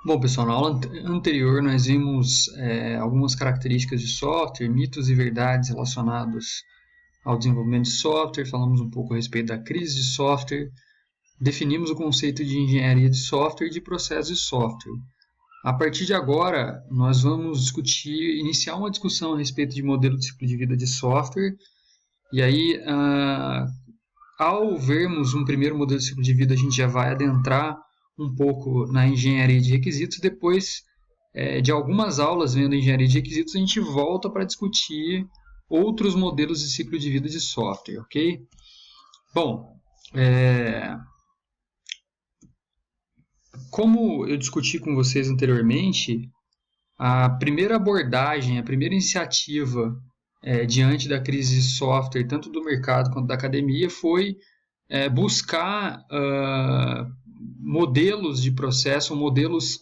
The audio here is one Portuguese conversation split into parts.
Bom, pessoal, na aula anterior nós vimos algumas características de software, mitos e verdades relacionados ao desenvolvimento de software, falamos um pouco a respeito da crise de software, definimos o conceito de engenharia de software e de processo de software. A partir de agora, nós vamos iniciar uma discussão a respeito de modelo de ciclo de vida de software, e aí, ao vermos um primeiro modelo de ciclo de vida, a gente já vai adentrar um pouco na engenharia de requisitos. Depois de algumas aulas vendo engenharia de requisitos, a gente volta para discutir outros modelos de ciclo de vida de software, ok? Bom, como eu discuti com vocês anteriormente, a primeira abordagem, a primeira iniciativa diante da crise de software, tanto do mercado quanto da academia, foi buscar modelos de processo, modelos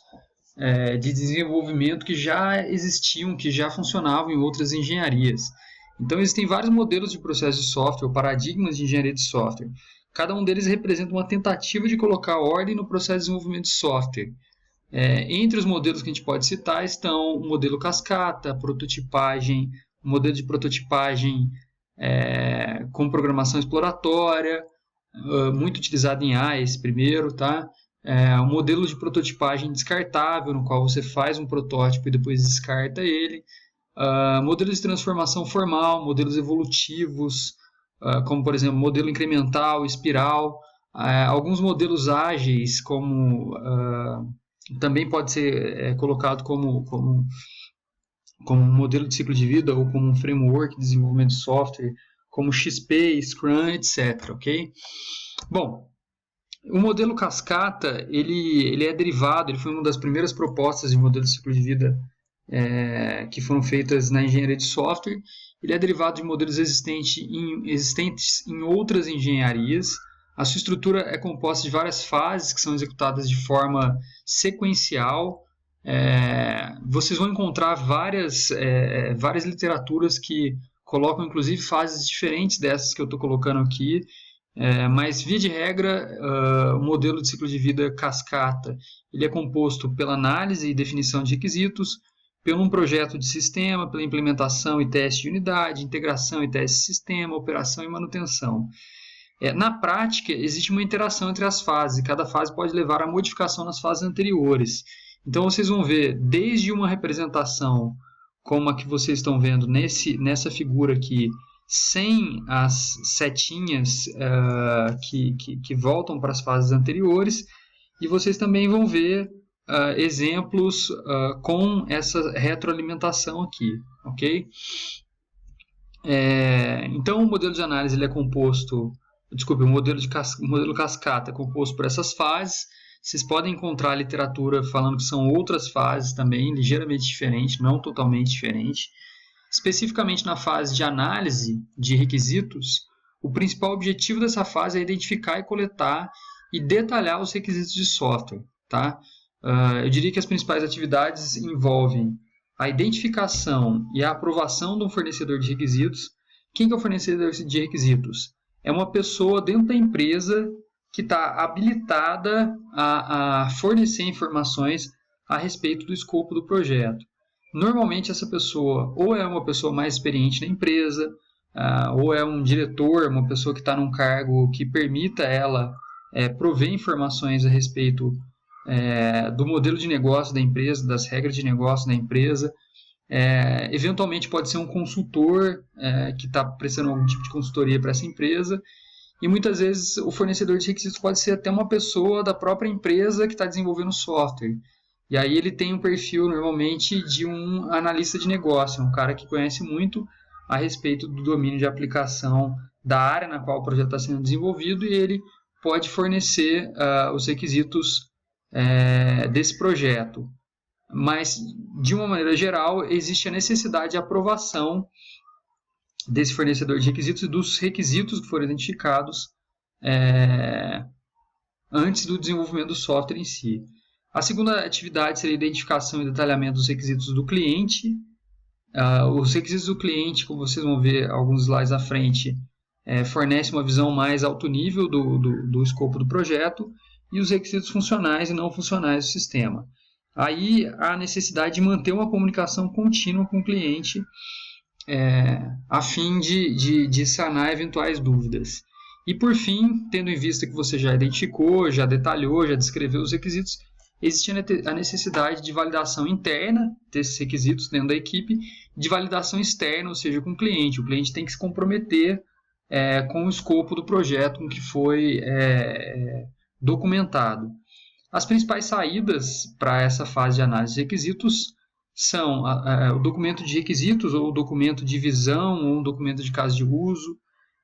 de desenvolvimento que já existiam, que já funcionavam em outras engenharias. Então, existem vários modelos de processo de software, paradigmas de engenharia de software. Cada um deles representa uma tentativa de colocar ordem no processo de desenvolvimento de software. Entre os modelos que a gente pode citar estão o modelo cascata, prototipagem, o modelo de prototipagem com programação exploratória, muito utilizado em AIS primeiro, tá? O modelo de prototipagem descartável, no qual você faz um protótipo e depois descarta ele. Modelos de transformação formal, modelos evolutivos, como por exemplo modelo incremental, espiral. Alguns modelos ágeis, como também pode ser colocado como um modelo de ciclo de vida ou como um framework de desenvolvimento de software, como XP, Scrum, etc. Ok? Bom, o modelo cascata ele é derivado, ele foi uma das primeiras propostas de modelo de ciclo de vida que foram feitas na engenharia de software. Ele é derivado de modelos existentes em outras engenharias. A sua estrutura é composta de várias fases que são executadas de forma sequencial. Vocês vão encontrar várias literaturas que colocam inclusive fases diferentes dessas que eu estou colocando aqui, mas via de regra o modelo de ciclo de vida cascata ele é composto pela análise e definição de requisitos, pelo um projeto de sistema, pela implementação e teste de unidade, integração e teste de sistema, operação e manutenção. Na prática, existe uma interação entre as fases, e cada fase pode levar a modificação nas fases anteriores. Então, vocês vão ver desde uma representação como a que vocês estão vendo nessa figura aqui, sem as setinhas que voltam para as fases anteriores, e vocês também vão ver exemplos com essa retroalimentação aqui, ok? Então, o modelo de análise ele é composto, o modelo cascata é composto por essas fases. Vocês podem encontrar literatura falando que são outras fases também, ligeiramente diferentes, não totalmente diferentes. Especificamente na fase de análise de requisitos, o principal objetivo dessa fase é identificar e coletar e detalhar os requisitos de software, tá? Eu diria que as principais atividades envolvem a identificação e a aprovação de um fornecedor de requisitos. Quem que é o fornecedor de requisitos? É uma pessoa dentro da empresa que está habilitada a fornecer informações a respeito do escopo do projeto. Normalmente essa pessoa ou é uma pessoa mais experiente na empresa, ou é um diretor, uma pessoa que está num cargo que permita ela prover informações a respeito do modelo de negócio da empresa, das regras de negócio da empresa. Eventualmente pode ser um consultor que está prestando algum tipo de consultoria para essa empresa. E muitas vezes o fornecedor de requisitos pode ser até uma pessoa da própria empresa que está desenvolvendo o software. E aí ele tem um perfil normalmente de um analista de negócio, um cara que conhece muito a respeito do domínio de aplicação da área na qual o projeto está sendo desenvolvido, e ele pode fornecer os requisitos desse projeto. Mas, de uma maneira geral, existe a necessidade de aprovação desse fornecedor de requisitos e dos requisitos que foram identificados antes do desenvolvimento do software em si. A segunda atividade seria a identificação e detalhamento dos requisitos do cliente. Os requisitos do cliente, como vocês vão ver alguns slides à frente, fornecem uma visão mais alto nível do escopo do projeto, e os requisitos funcionais e não funcionais do sistema. aí há a necessidade de manter uma comunicação contínua com o cliente a fim de sanar eventuais dúvidas. E por fim, tendo em vista que você já identificou, já detalhou, já descreveu os requisitos, existe a necessidade de validação interna desses requisitos dentro da equipe, de validação externa, ou seja, com o cliente. O cliente tem que se comprometer com o escopo do projeto, com o que foi documentado. As principais saídas para essa fase de análise de requisitos são o documento de requisitos, ou o documento de visão, ou um documento de caso de uso.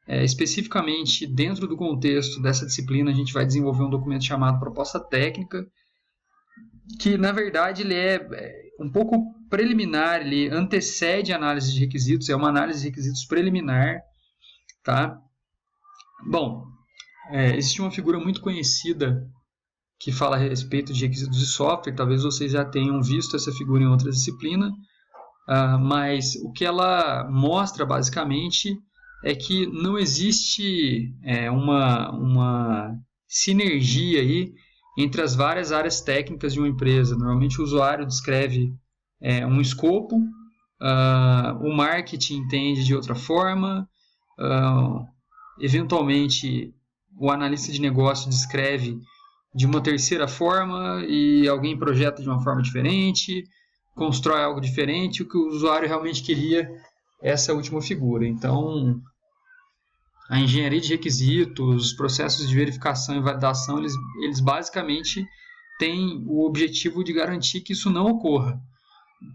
Especificamente, dentro do contexto dessa disciplina, a gente vai desenvolver um documento chamado proposta técnica, que, na verdade, ele é um pouco preliminar, ele antecede a análise de requisitos, é uma análise de requisitos preliminar. Tá? Bom, existe uma figura muito conhecida que fala a respeito de requisitos de software, talvez vocês já tenham visto essa figura em outra disciplina, mas o que ela mostra, basicamente, é que não existe uma sinergia aí entre as várias áreas técnicas de uma empresa. Normalmente o usuário descreve um escopo, o marketing entende de outra forma, eventualmente o analista de negócio descreve de uma terceira forma e alguém projeta de uma forma diferente, constrói algo diferente. O que o usuário realmente queria é essa última figura. Então, a engenharia de requisitos, os processos de verificação e validação, eles basicamente têm o objetivo de garantir que isso não ocorra.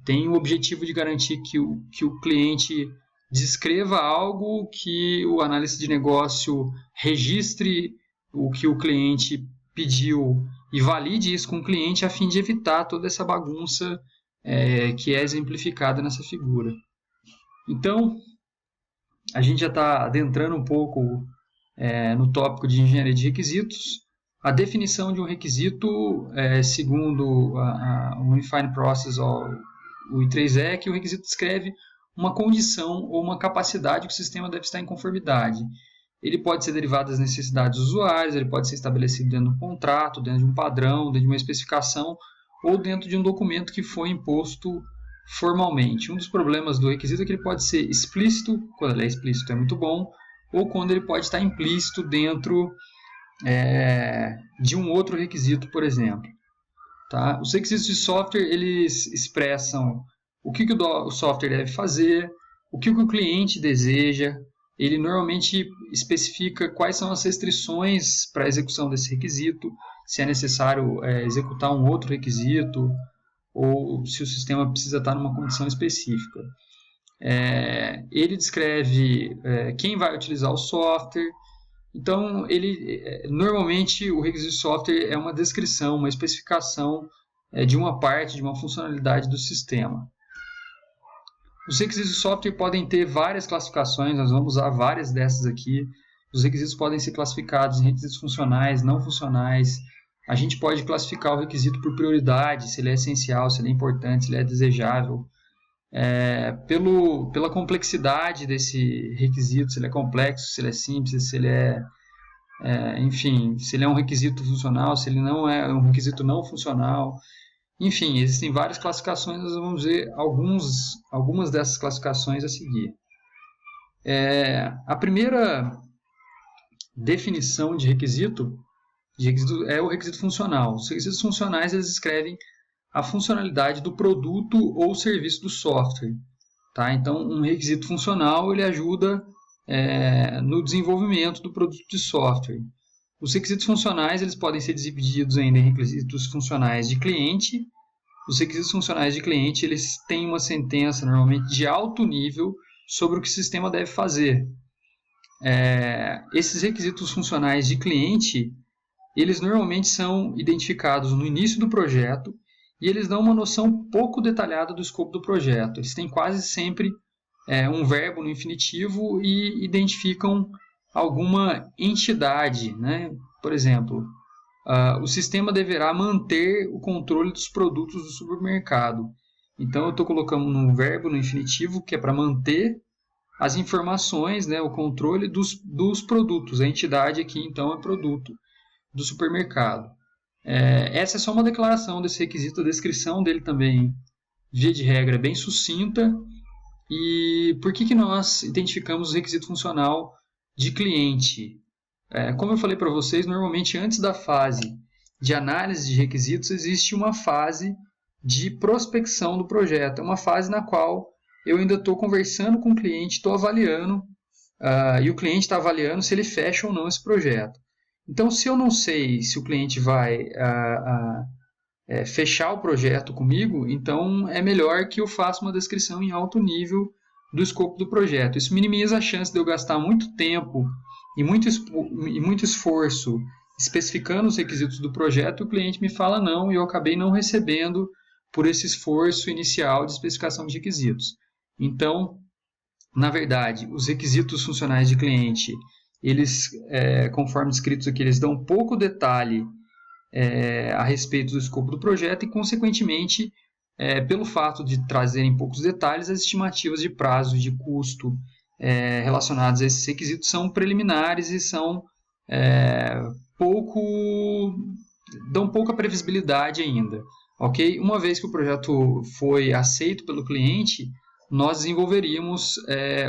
Tem o objetivo de garantir que o cliente descreva algo, que o analista de negócio registre o que o cliente pediu e valide isso com o cliente, a fim de evitar toda essa bagunça que é exemplificada nessa figura. Então, a gente já está adentrando um pouco no tópico de engenharia de requisitos. A definição de um requisito, segundo o Unifying Process, o I3E, é que o requisito descreve uma condição ou uma capacidade que o sistema deve estar em conformidade. Ele pode ser derivado das necessidades dos usuários, ele pode ser estabelecido dentro de um contrato, dentro de um padrão, dentro de uma especificação ou dentro de um documento que foi imposto formalmente. Um dos problemas do requisito é que ele pode ser explícito, quando ele é explícito é muito bom, ou quando ele pode estar implícito dentro de um outro requisito, por exemplo. Tá? Os requisitos de software, eles expressam o que o software deve fazer, o que o cliente deseja. Ele normalmente especifica quais são as restrições para a execução desse requisito, se é necessário executar um outro requisito, ou se o sistema precisa estar numa condição específica. Ele descreve quem vai utilizar o software. Então, normalmente o requisito de software é uma descrição, uma especificação de uma parte, de uma funcionalidade do sistema. Os requisitos de software podem ter várias classificações, nós vamos usar várias dessas aqui. Os requisitos podem ser classificados em requisitos funcionais, não funcionais. A gente pode classificar o requisito por prioridade, se ele é essencial, se ele é importante, se ele é desejável. Pela complexidade desse requisito, se ele é complexo, se ele é simples, se ele se ele é um requisito funcional, se ele não é um requisito não funcional. Enfim, existem várias classificações, nós vamos ver algumas dessas classificações a seguir. A primeira definição de requisito é o requisito funcional. Os requisitos funcionais, eles descrevem a funcionalidade do produto ou serviço do software. Tá? Então, um requisito funcional ele ajuda no desenvolvimento do produto de software. Os requisitos funcionais eles podem ser divididos ainda em requisitos funcionais de cliente. Os requisitos funcionais de cliente eles têm uma sentença normalmente de alto nível sobre o que o sistema deve fazer. Esses requisitos funcionais de cliente eles normalmente são identificados no início do projeto e eles dão uma noção pouco detalhada do escopo do projeto. Eles têm quase sempre um verbo no infinitivo e identificam alguma entidade, né? Por exemplo, o sistema deverá manter o controle dos produtos do supermercado. Então, eu estou colocando um verbo no infinitivo, que é para manter as informações, né, o controle dos produtos. A entidade aqui, então, é produto do supermercado. Essa é só uma declaração desse requisito, a descrição dele também, via de regra, é bem sucinta. E por que nós identificamos o requisito funcional de cliente? Como eu falei para vocês, normalmente antes da fase de análise de requisitos, existe uma fase de prospecção do projeto. É uma fase na qual eu ainda estou conversando com o cliente, estou avaliando, e o cliente está avaliando se ele fecha ou não esse projeto. Então, se eu não sei se o cliente vai fechar o projeto comigo, então é melhor que eu faça uma descrição em alto nível do escopo do projeto. Isso minimiza a chance de eu gastar muito tempo e muito esforço especificando os requisitos do projeto e o cliente me fala não e eu acabei não recebendo por esse esforço inicial de especificação de requisitos. Então, na verdade, os requisitos funcionais de cliente, eles, conforme descritos aqui, eles dão pouco detalhe a respeito do escopo do projeto e, consequentemente, pelo fato de trazerem poucos detalhes, as estimativas de prazo, de custo relacionadas a esses requisitos são preliminares e são dão pouca previsibilidade ainda. Okay? Uma vez que o projeto foi aceito pelo cliente, nós desenvolveríamos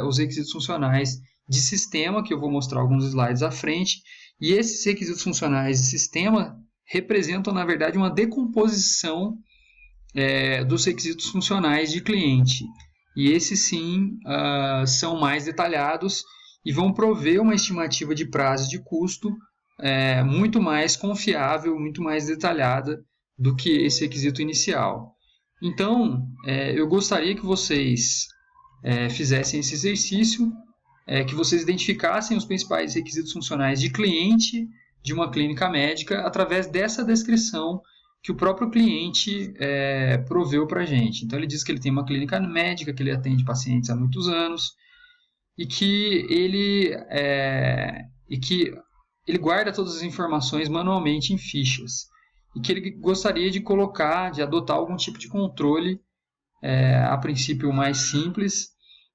os requisitos funcionais de sistema, que eu vou mostrar alguns slides à frente, e esses requisitos funcionais de sistema representam, na verdade, uma decomposição dos requisitos funcionais de cliente. E esses, sim, são mais detalhados e vão prover uma estimativa de prazo e de custo muito mais confiável, muito mais detalhada do que esse requisito inicial. Então, eu gostaria que vocês fizessem esse exercício, que vocês identificassem os principais requisitos funcionais de cliente de uma clínica médica através dessa descrição que o próprio cliente proveu para a gente. Então, ele diz que ele tem uma clínica médica, que ele atende pacientes há muitos anos e que ele guarda todas as informações manualmente em fichas e que ele gostaria de adotar algum tipo de controle, a princípio mais simples,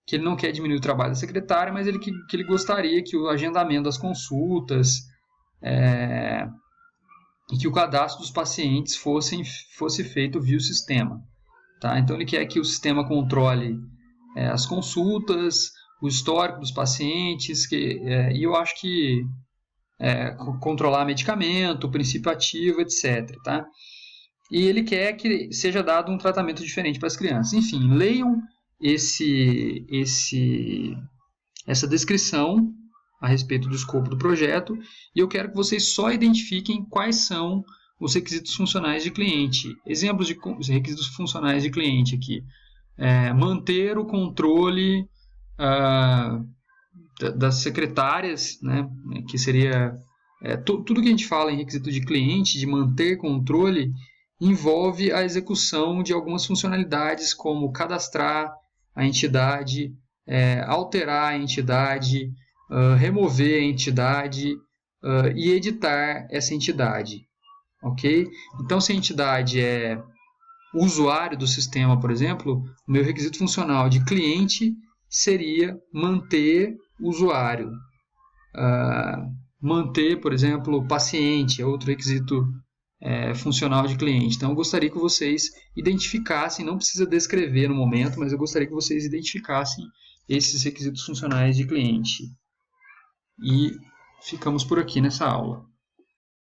que ele não quer diminuir o trabalho da secretária, mas que ele gostaria que o agendamento das consultas e que o cadastro dos pacientes fosse feito via o sistema. Tá? Então, ele quer que o sistema controle as consultas, o histórico dos pacientes, e eu acho que controlar medicamento, o princípio ativo, etc. Tá? E ele quer que seja dado um tratamento diferente para as crianças. Enfim, leiam essa descrição a respeito do escopo do projeto e eu quero que vocês só identifiquem quais são os requisitos funcionais de cliente. Exemplos de requisitos funcionais de cliente aqui. Manter o controle das secretárias, né, que seria tudo que a gente fala em requisito de cliente, de manter controle, envolve a execução de algumas funcionalidades como cadastrar a entidade, alterar a entidade, remover a entidade e editar essa entidade. Ok? Então, se a entidade é o usuário do sistema, por exemplo, o meu requisito funcional de cliente seria manter o usuário. Manter, por exemplo, o paciente é outro requisito funcional de cliente. Então, eu gostaria que vocês identificassem, não precisa descrever no momento, mas eu gostaria que vocês identificassem esses requisitos funcionais de cliente. E ficamos por aqui nessa aula.